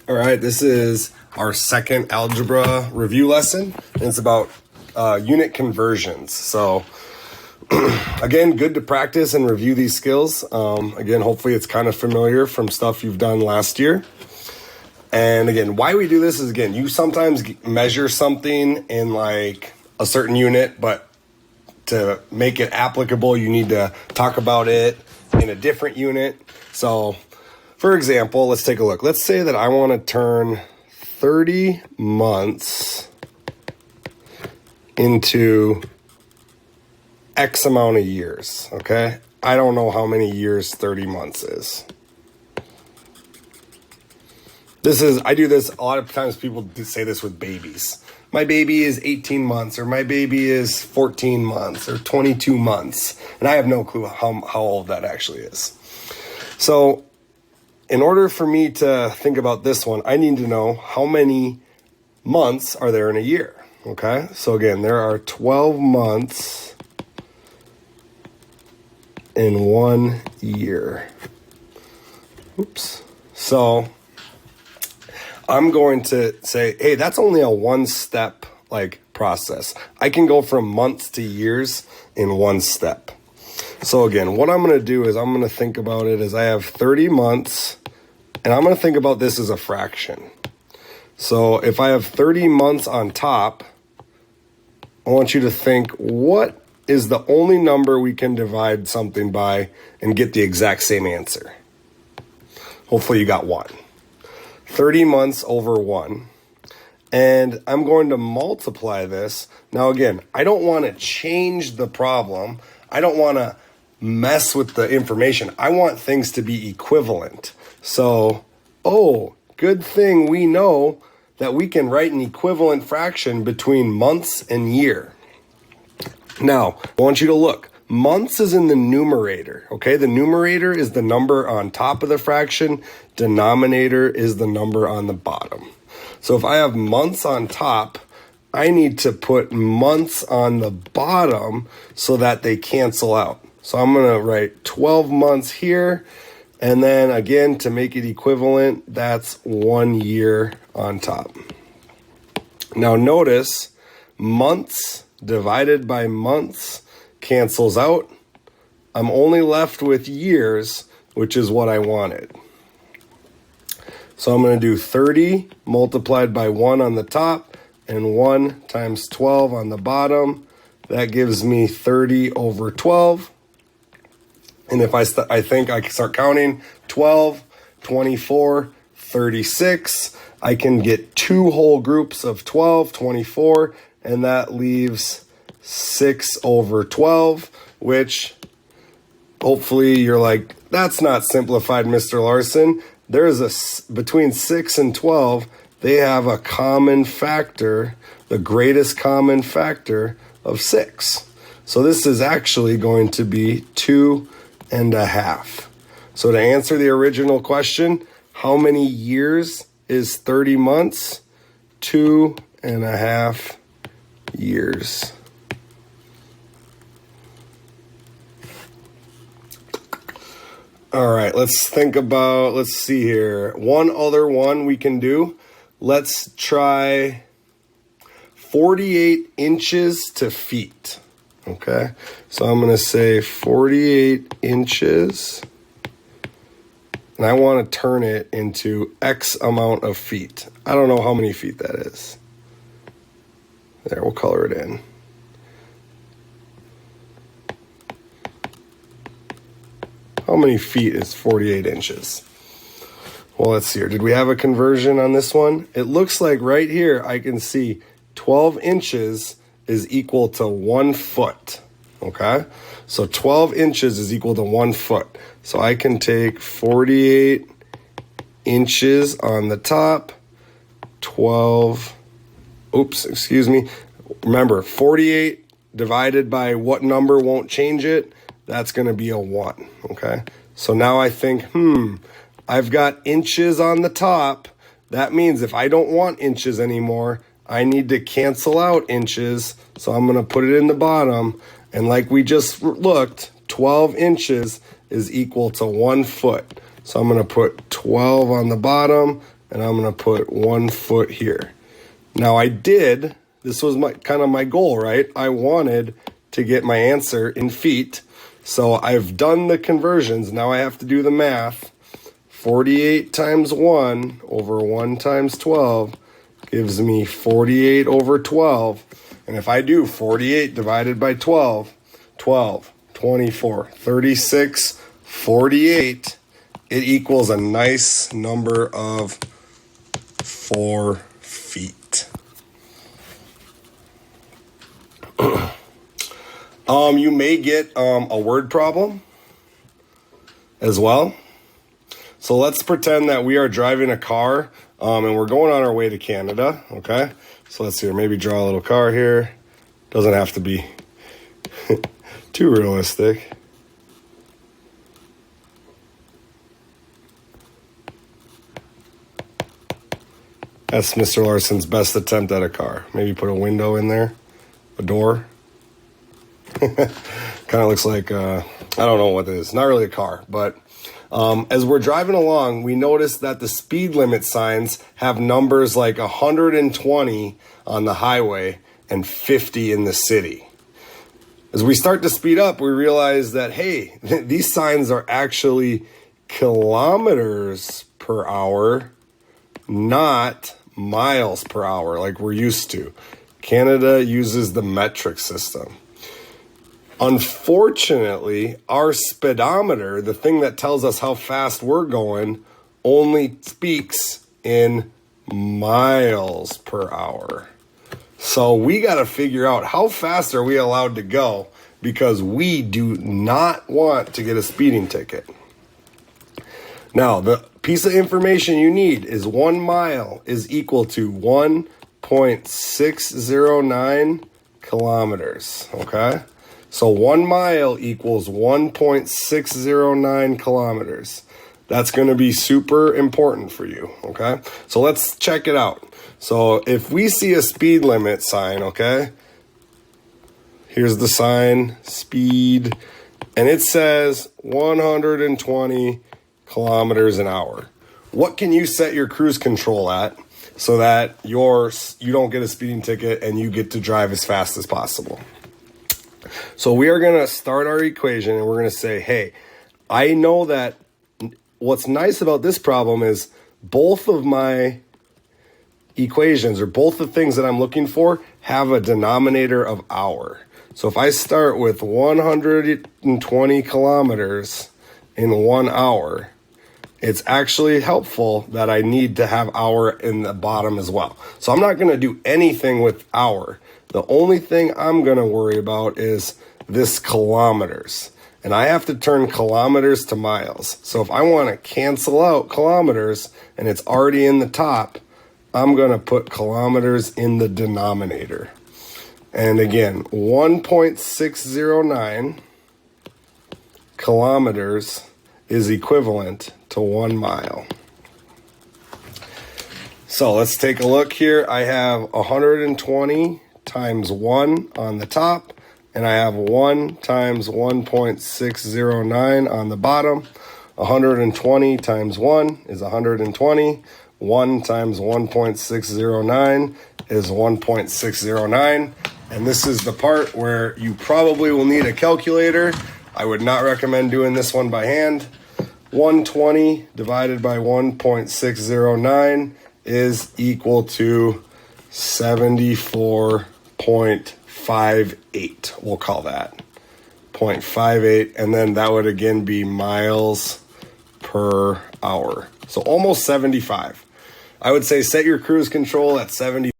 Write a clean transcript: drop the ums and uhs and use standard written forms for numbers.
All right, this is our second algebra review lesson, and it's about unit conversions. So again, good to practice and review these skills. Again, hopefully it's kind of familiar from stuff you've done last year. And again, why we do this is, again, you sometimes measure something in like a certain unit, but to make it applicable, you need to talk about it in a different unit. So for example, let's take a look. Let's say that I want to turn 30 months into X amount of years, okay? I don't know how many years 30 months is. I do this, a lot of times people say this with babies. My baby is 18 months, or my baby is 14 months, or 22 months. And I have no clue how old that actually is. So in order for me to think about this one, I need to know how many months are there in a year, okay? So again, there are 12 months in 1 year. Oops. So I'm going to say, hey, that's only a one-step process. I can go from months to years in one step. So again, what I'm going to do is I'm going to think about it as I have 30 months, and I'm going to think about this as a fraction. So if I have 30 months on top, I want you to think, what is the only number we can divide something by and get the exact same answer? Hopefully you got 1. 30 months over 1. And I'm going to multiply this. Now again, I don't want to change the problem. I don't want to mess with the information. I want things to be equivalent. So, good thing we know that we can write an equivalent fraction between months and year. Now, I want you to look. Months is in the numerator, okay? The numerator is the number on top of the fraction. Denominator is the number on the bottom. So if I have months on top, I need to put months on the bottom so that they cancel out. So I'm going to write 12 months here. And then again, to make it equivalent, that's 1 year on top. Now notice, months divided by months cancels out. I'm only left with years, which is what I wanted. So I'm going to do 30 multiplied by 1 on the top and 1 times 12 on the bottom. That gives me 30 over 12. And if I think I can start counting, 12, 24, 36. I can get 2 whole groups of 12, 24, and that leaves 6 over 12, which hopefully you're like, that's not simplified, Mr. Larson. There's between 6 and 12, they have a common factor, the greatest common factor of 6. So this is actually going to be 2.5. So to answer the original question, how many years is 30 months? 2.5 years. All right, let's see here. One other one we can do. Let's try 48 inches to feet. Okay, so I'm going to say 48 inches. And I want to turn it into X amount of feet. I don't know how many feet that is. There, we'll color it in. How many feet is 48 inches? Well, let's see here. Did we have a conversion on this one? It looks like right here I can see 12 inches is equal to 1 foot. Okay? So 12 inches is equal to 1 foot. So I can take 48 inches on the top, 12, Remember, 48 divided by what number won't change it? That's going to be a 1, okay? So now I think, I've got inches on the top. That means if I don't want inches anymore, I need to cancel out inches. So I'm going to put it in the bottom. And like we just looked, 12 inches is equal to 1 foot. So I'm going to put 12 on the bottom and I'm going to put 1 foot here. Now this was kind of my goal, right? I wanted to get my answer in feet. So I've done the conversions. Now I have to do the math. 48 times 1 over 1 times 12 gives me 48 over 12. And if I do 48 divided by 12, 12, 24, 36, 48, it equals a nice number of 4 feet. You may get a word problem as well. So let's pretend that we are driving a car and we're going on our way to Canada, okay? So let's see, maybe draw a little car here. Doesn't have to be too realistic. That's Mr. Larson's best attempt at a car. Maybe put a window in there, a door. Kind of looks like, I don't know what it is. Not really a car, but as we're driving along, we notice that the speed limit signs have numbers like 120 on the highway and 50 in the city. As we start to speed up, we realize that, hey, these signs are actually kilometers per hour, not miles per hour like we're used to. Canada uses the metric system. Unfortunately, our speedometer, the thing that tells us how fast we're going, only speaks in miles per hour. So we got to figure out how fast are we allowed to go, because we do not want to get a speeding ticket. Now, the piece of information you need is 1 mile is equal to 1.609 kilometers, okay? So 1 mile equals 1.609 kilometers. That's going to be super important for you, okay? So let's check it out. So if we see a speed limit sign, okay? Here's the sign, speed, and it says 120 kilometers an hour. What can you set your cruise control at so that you don't get a speeding ticket and you get to drive as fast as possible? So we are going to start our equation and we're going to say, hey, I know that what's nice about this problem is both of my equations, or both the things that I'm looking for, have a denominator of hour. So if I start with 120 kilometers in 1 hour, it's actually helpful that I need to have hour in the bottom as well. So I'm not going to do anything with hour. The only thing I'm going to worry about is this kilometers. And I have to turn kilometers to miles. So if I want to cancel out kilometers and it's already in the top, I'm going to put kilometers in the denominator. And again, 1.609 kilometers is equivalent to 1 mile. So let's take a look here. I have 120 times 1 on the top, and I have 1 times 1.609 on the bottom. 120 times 1 is 120. 1 times 1.609 is 1.609. And this is the part where you probably will need a calculator. I would not recommend doing this one by hand. 120 divided by 1.609 is equal to 74.58. We'll call that 0.58. And then that would again be miles per hour. So almost 75. I would say set your cruise control at 70.